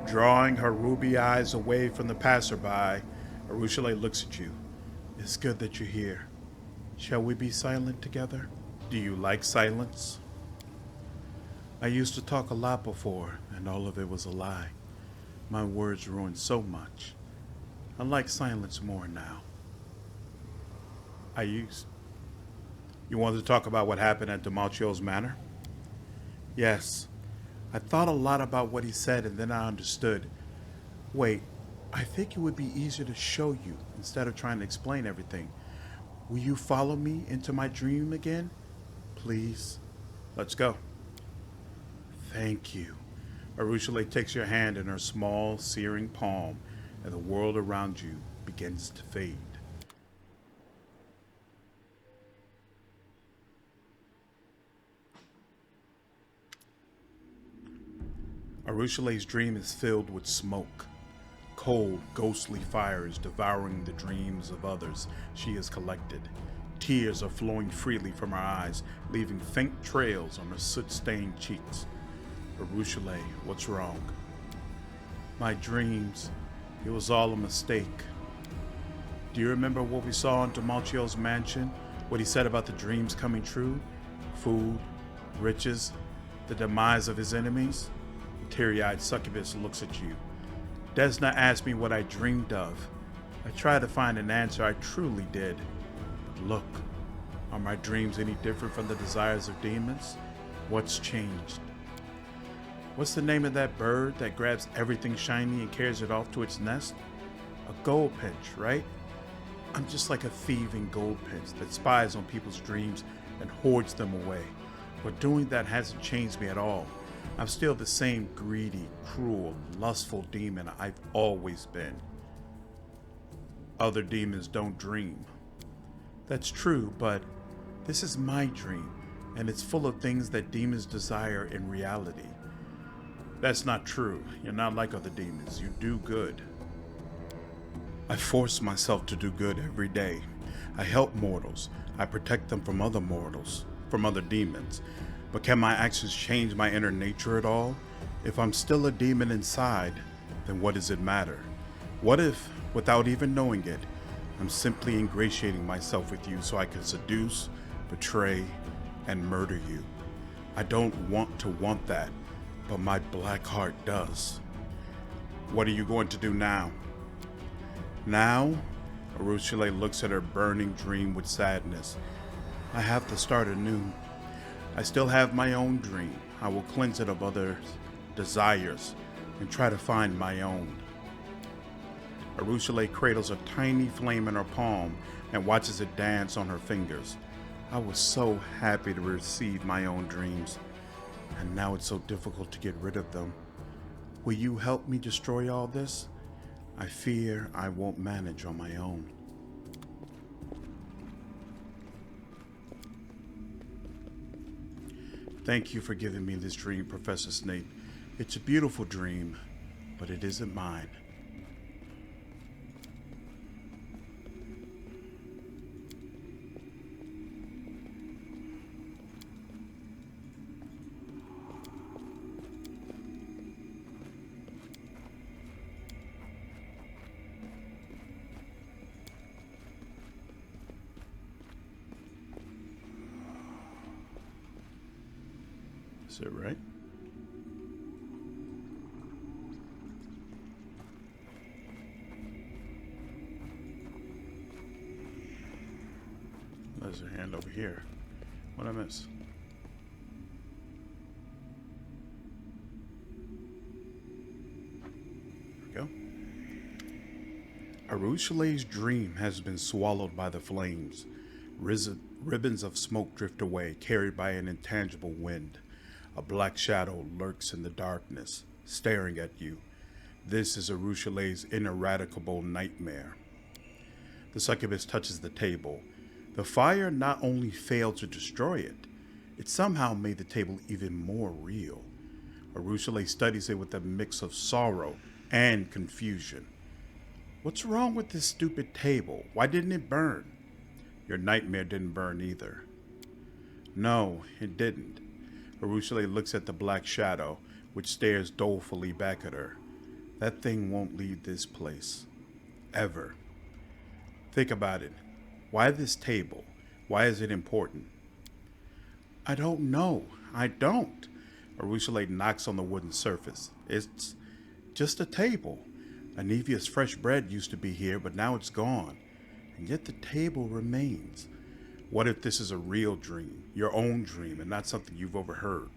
Speaker 1: Drawing her ruby eyes away from the passerby, Arueshalae looks at you. It's good that you're here. Shall we be silent together? Do you like silence? I used to talk a lot before, and all of it was a lie. My words ruined so much. I like silence more now. You wanted to talk about what happened at Demacio's manor? Yes. I thought a lot about what he said, and then I understood. Wait, I think it would be easier to show you instead of trying to explain everything. Will you follow me into my dream again? Please? Let's go. Thank you. Arueshalae takes your hand in her small, searing palm, and the world around you begins to fade. Arueshalae's dream is filled with smoke. Cold, ghostly fire is devouring the dreams of others she has collected. Tears are flowing freely from her eyes, leaving faint trails on her soot-stained cheeks. Arueshalae, what's wrong? My dreams. It was all a mistake. Do you remember what we saw in Demacio's mansion? What he said about the dreams coming true? Food, riches, the demise of his enemies? The teary-eyed succubus looks at you. Desna asked me what I dreamed of. I tried to find an answer, I truly did. But look, are my dreams any different from the desires of demons? What's changed? What's the name of that bird that grabs everything shiny and carries it off to its nest? A goldfinch, right? I'm just like a thieving goldfinch that spies on people's dreams and hoards them away. But doing that hasn't changed me at all. I'm still the same greedy, cruel, lustful demon I've always been. Other demons don't dream. That's true, but this is my dream, and it's full of things that demons desire in reality. That's not true. You're not like other demons. You do good. I force myself to do good every day. I help mortals. I protect them from other mortals, from other demons. But can my actions change my inner nature at all? If I'm still a demon inside, then what does it matter? What if, without even knowing it, I'm simply ingratiating myself with you so I can seduce, betray, and murder you? I don't want to want that, but my black heart does. What are you going to do now? Now? Arueshalae looks at her burning dream with sadness. I have to start anew. I still have my own dream. I will cleanse it of others' desires and try to find my own. Arueshalae cradles a tiny flame in her palm and watches it dance on her fingers. I was so happy to receive my own dreams, and now it's so difficult to get rid of them. Will you help me destroy all this? I fear I won't manage on my own. Thank you for giving me this dream, Professor Snape. It's a beautiful dream, but it isn't mine. Is it right? There's a hand over here. What'd I miss? There we go. Arueshalae's dream has been swallowed by the flames. Ribbons of smoke drift away, carried by an intangible wind. A black shadow lurks in the darkness, staring at you. This is Arueshalae's ineradicable nightmare. The succubus touches the table. The fire not only failed to destroy it, it somehow made the table even more real. Arueshalae studies it with a mix of sorrow and confusion. What's wrong with this stupid table? Why didn't it burn? Your nightmare didn't burn either. No, it didn't. Arueshalae looks at the black shadow, which stares dolefully back at her. That thing won't leave this place. Ever. Think about it. Why this table? Why is it important? I don't know. I don't. Arueshalae knocks on the wooden surface. It's just a table. Anevia's fresh bread used to be here, but now it's gone. And yet the table remains. What if this is a real dream, your own dream, and not something you've overheard?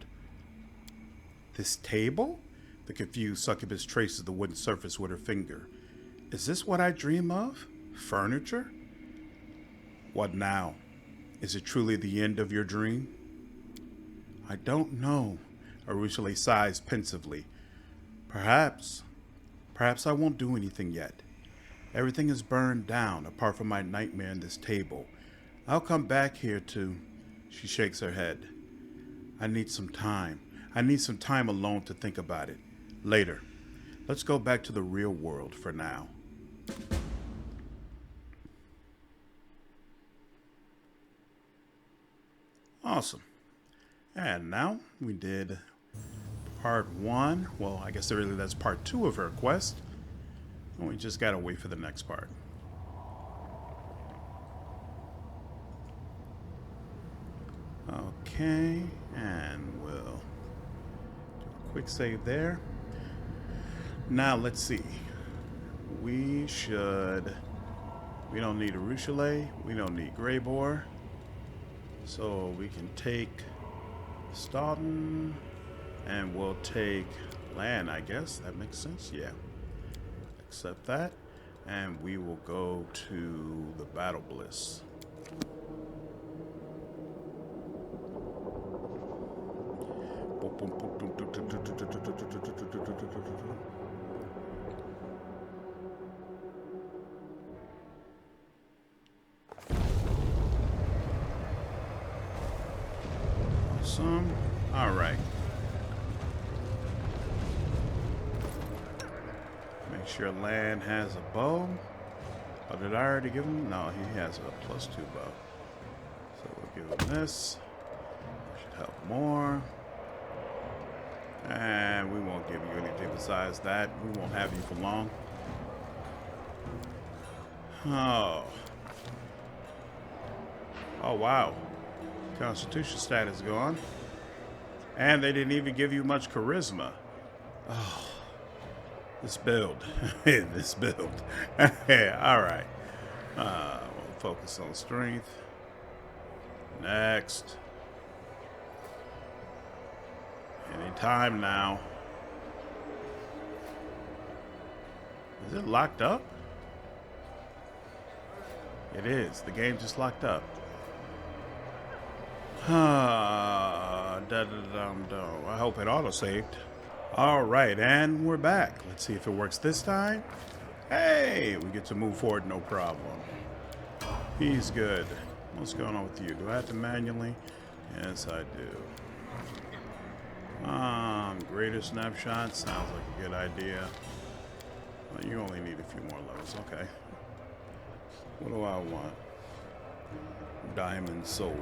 Speaker 1: This table? The confused succubus traces the wooden surface with her finger. Is this what I dream of? Furniture? What now? Is it truly the end of your dream? I don't know. Arueshalae sighs pensively. Perhaps I won't do anything yet. Everything is burned down apart from my nightmare and this table. I'll come back here to... She shakes her head. I need some time. I need some time alone to think about it. Later. Let's go back to the real world for now. Awesome. And now we did part 1. Well, I guess really that's part 2 of her quest. And we just gotta wait for the next part. Okay, and we'll do a quick save there. Now let's see. We don't need Arueshalae, we don't need Greybore. So we can take Staunton, and we'll take land, I guess. That makes sense, yeah. Accept that, and we will go to the Battle Bliss. Awesome. All right. Make sure Land has a bow. Oh, did I already give him? No, he has a +2 bow. So we'll give him this. That should help more. And we won't give you anything besides that. We won't have you for long. Oh. Oh, wow. Constitution status gone. And they didn't even give you much charisma. Oh. This build. This build. Alright. We'll focus on strength. Next. Anytime now. Is it locked up? It is. The game just locked up. I hope it auto-saved. Alright, and we're back. Let's see if it works this time. Hey, we get to move forward, no problem. He's good. What's going on with you? Do I have to manually? Yes, I do. Greater snapshot sounds like a good idea. Well, you only need a few more levels. Okay. What do I want? Diamond Soul.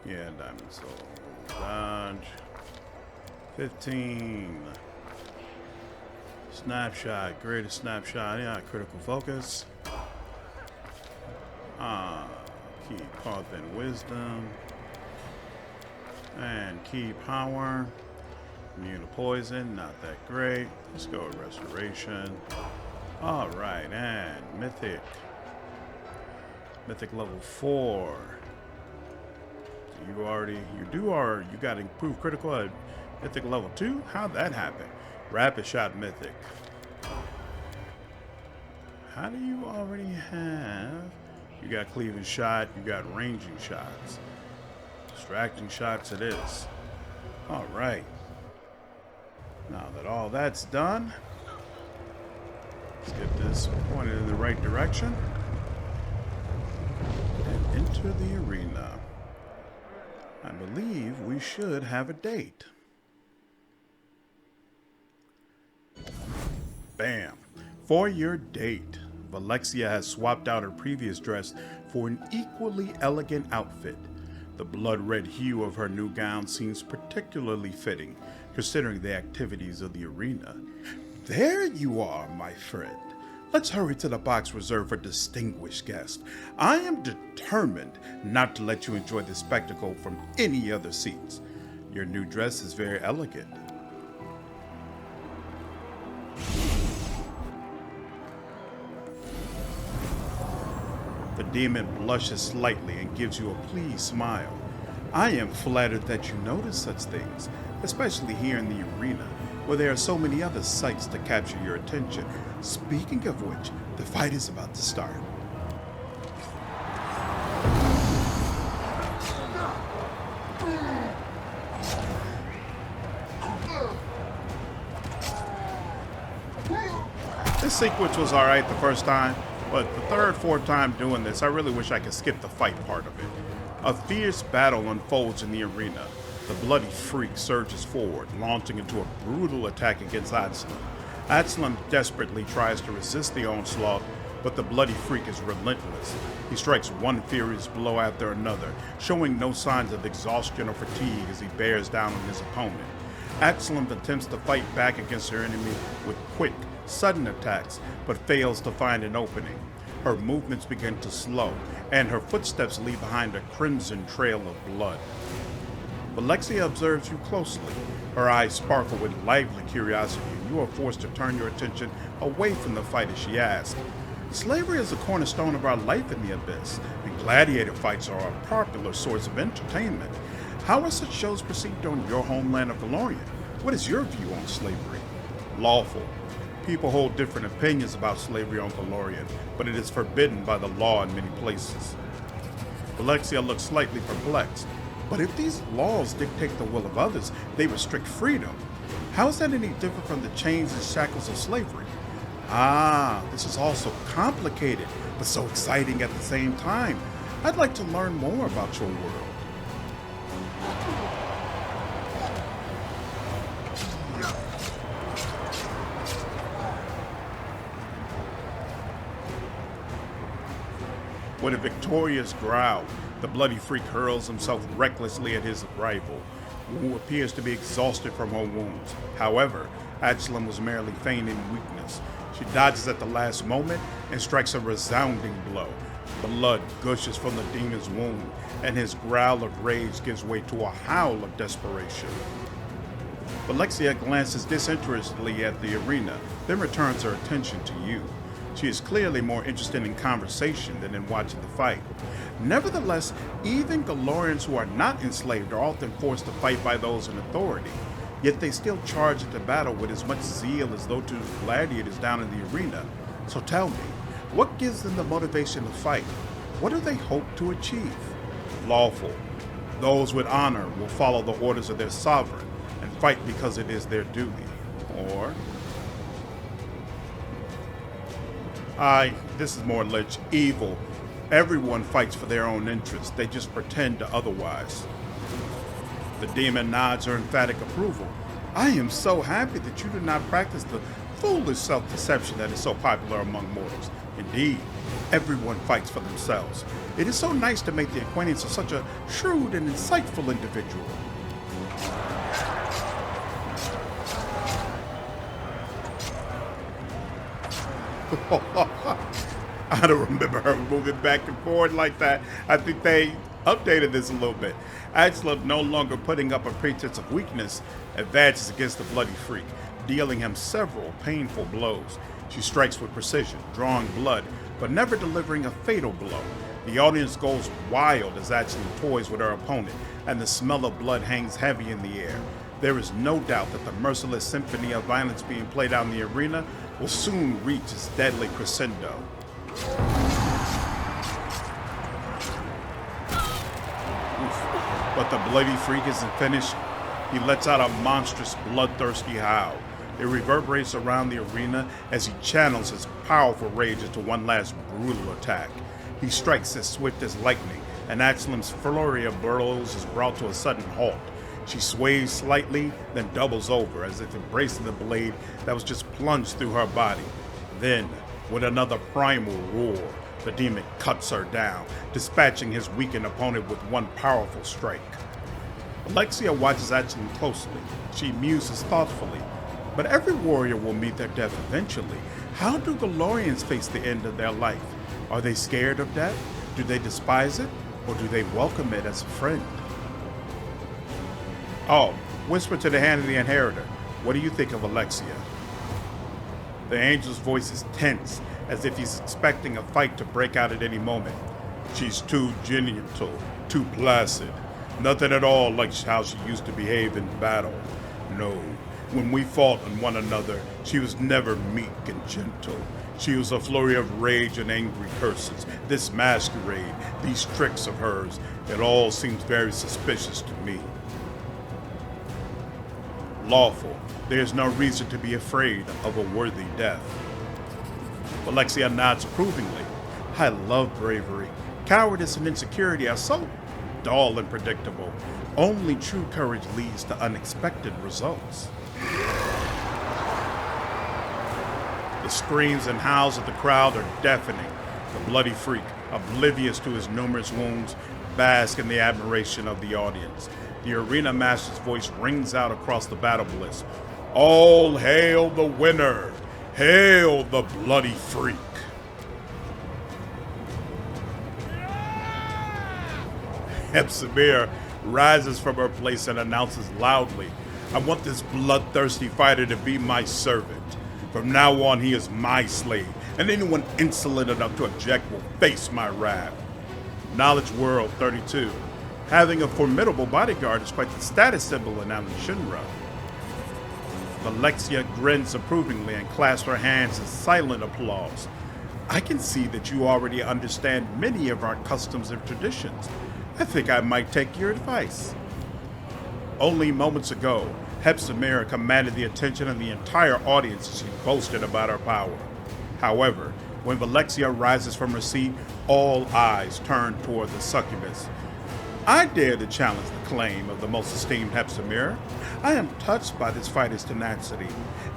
Speaker 1: Yeah, Diamond Soul. Dodge. 15. Snapshot. Greater snapshot. Yeah, critical focus. Key Pathfinder Wisdom. And Key Power. Immune to poison, not that great. Let's go with Restoration. Alright, and Mythic. Mythic level 4. You got improved critical at Mythic level 2? How'd that happen? Rapid Shot Mythic. How do you already have? You got Cleaving Shot, you got Ranging Shots. Distracting Shots it is. Alright. Now that all that's done, let's get this pointed in the right direction and enter the arena. I believe we should have a date. Bam. For your date, Vellaxia has swapped out her previous dress for an equally elegant outfit. The blood-red hue of her new gown seems particularly fitting, considering the activities of the arena. There you are, my friend. Let's hurry to the box reserved for distinguished guests. I am determined not to let you enjoy the spectacle from any other seats. Your new dress is very elegant. The demon blushes slightly and gives you a pleased smile. I am flattered that you notice such things, especially here in the arena, where there are so many other sights to capture your attention. Speaking of which, the fight is about to start. This sequence was alright the first time, but the third, fourth time doing this, I really wish I could skip the fight part of it. A fierce battle unfolds in the arena. The bloody freak surges forward, launching into a brutal attack against Adslan. Adslan desperately tries to resist the onslaught, but the bloody freak is relentless. He strikes one furious blow after another, showing no signs of exhaustion or fatigue as he bears down on his opponent. Adslan attempts to fight back against her enemy with quick, sudden attacks, but fails to find an opening. Her movements begin to slow, and her footsteps leave behind a crimson trail of blood. Vellaxia observes you closely. Her eyes sparkle with lively curiosity, and you are forced to turn your attention away from the fight as she asks, "Slavery is a cornerstone of our life in the Abyss, and gladiator fights are a popular source of entertainment. How are such shows perceived on your homeland of Golarion? What is your view on slavery?" Lawful. People hold different opinions about slavery on Golarion, but it is forbidden by the law in many places. Vellaxia looks slightly perplexed. But if these laws dictate the will of others, they restrict freedom. How is that any different from the chains and shackles of slavery? Ah, this is all so complicated, but so exciting at the same time. I'd like to learn more about your world. With a victorious growl, the bloody freak hurls himself recklessly at his rival, who appears to be exhausted from her wounds. However, Adslan was merely feigning weakness. She dodges at the last moment and strikes a resounding blow. Blood gushes from the demon's wound, and his growl of rage gives way to a howl of desperation. Vellaxia glances disinterestedly at the arena, then returns her attention to you. She is clearly more interested in conversation than in watching the fight. Nevertheless, even Golarions who are not enslaved are often forced to fight by those in authority. Yet they still charge into battle with as much zeal as though to gladiators down in the arena. So tell me, what gives them the motivation to fight? What do they hope to achieve? Lawful. Those with honor will follow the orders of their sovereign and fight because it is their duty. Or... this is more Lich. Evil. Everyone fights for their own interests. They just pretend to otherwise. The demon nods her emphatic approval. I am so happy that you do not practice the foolish self-deception that is so popular among mortals. Indeed, everyone fights for themselves. It is so nice to make the acquaintance of such a shrewd and insightful individual. I don't remember her moving back and forward like that. I think they updated this a little bit. Areelu, no longer putting up a pretense of weakness, advances against the bloody freak, dealing him several painful blows. She strikes with precision, drawing blood, but never delivering a fatal blow. The audience goes wild as Areelu toys with her opponent, and the smell of blood hangs heavy in the air. There is no doubt that the merciless symphony of violence being played out in the arena will soon reach its deadly crescendo. But the bloody freak isn't finished. He lets out a monstrous, bloodthirsty howl. It reverberates around the arena as he channels his powerful rage into one last brutal attack. He strikes as swift as lightning, and Areelu's flurry of blows is brought to a sudden halt. She sways slightly, then doubles over, as if embracing the blade that was just plunged through her body. Then, with another primal roar, the demon cuts her down, dispatching his weakened opponent with one powerful strike. Vellaxia watches Areelu closely. She muses thoughtfully. But every warrior will meet their death eventually. How do Golarions face the end of their life? Are they scared of death? Do they despise it? Or do they welcome it as a friend? Oh, whisper to the hand of the inheritor. What do you think of Vellaxia? The angel's voice is tense, as if he's expecting a fight to break out at any moment. She's too gentle, too placid. Nothing at all like how she used to behave in battle. No, when we fought on one another, she was never meek and gentle. She was a flurry of rage and angry curses. This masquerade, these tricks of hers, it all seems very suspicious to me. Lawful, there's no reason to be afraid of a worthy death. Vellaxia nods approvingly. I love bravery. Cowardice and insecurity are so dull and predictable. Only true courage leads to unexpected results. The screams and howls of the crowd are deafening. The bloody freak, oblivious to his numerous wounds, basks in the admiration of the audience. The arena master's voice rings out across the battle bliss. All hail the winner! Hail the bloody freak! Hepzibah rises from her place and announces loudly, I want this bloodthirsty fighter to be my servant. From now on, he is my slave, and anyone insolent enough to object will face my wrath. Knowledge World 32. Having a formidable bodyguard is quite the status symbol in Shinra. Vellaxia grins approvingly and clasps her hands in silent applause. I can see that you already understand many of our customs and traditions. I think I might take your advice. Only moments ago, Hepzibah commanded the attention of the entire audience as she boasted about her power. However, when Vellaxia rises from her seat, all eyes turn toward the succubus. I dare to challenge the claim of the most esteemed Hepzibah. I am touched by this fighter's tenacity.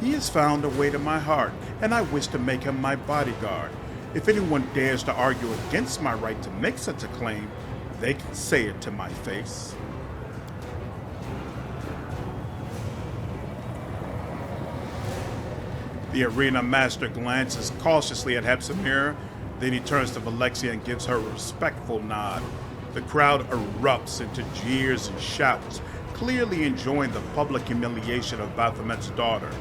Speaker 1: He has found a way to my heart, and I wish to make him my bodyguard. If anyone dares to argue against my right to make such a claim, they can say it to my face. The arena master glances cautiously at Hepzibah, then he turns to Vellaxia and gives her a respectful nod. The crowd erupts into jeers and shouts, clearly enjoying the public humiliation of Baphomet's daughter.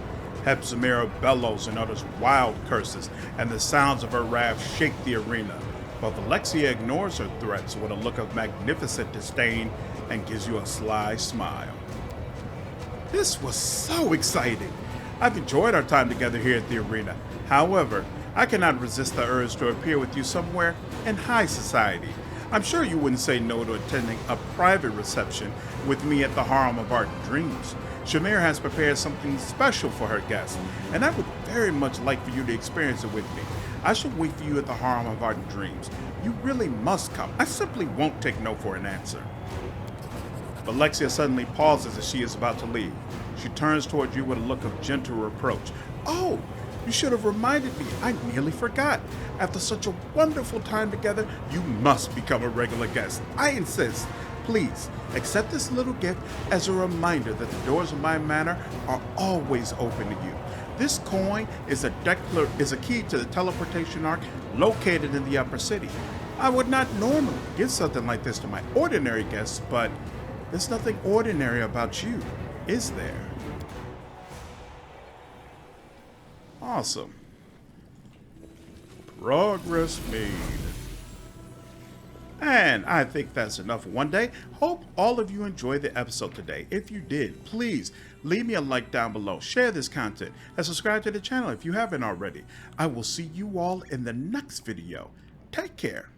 Speaker 1: Hepzibah bellows and utters wild curses, and the sounds of her wrath shake the arena. But Vellaxia ignores her threats with a look of magnificent disdain and gives you a sly smile. This was so exciting! I've enjoyed our time together here at the arena. However, I cannot resist the urge to appear with you somewhere in high society. I'm sure you wouldn't say no to attending a private reception with me at the Harem of Art and Dreams. Shamir has prepared something special for her guests, and I would very much like for you to experience it with me. I shall wait for you at the Harem of Art and Dreams. You really must come. I simply won't take no for an answer. Vellaxia suddenly pauses as she is about to leave. She turns toward you with a look of gentle reproach. Oh, you should have reminded me. I nearly forgot. After such a wonderful time together, you must become a regular guest. I insist. Please, accept this little gift as a reminder that the doors of my manor are always open to you. This coin is a key to the teleportation arc located in the upper city. I would not normally give something like this to my ordinary guests, but there's nothing ordinary about you, is there? Awesome. Progress made. And I think that's enough for one day. Hope all of you enjoyed the episode today. If you did, please leave me a like down below, share this content, and subscribe to the channel if you haven't already. I will see you all in the next video. Take care.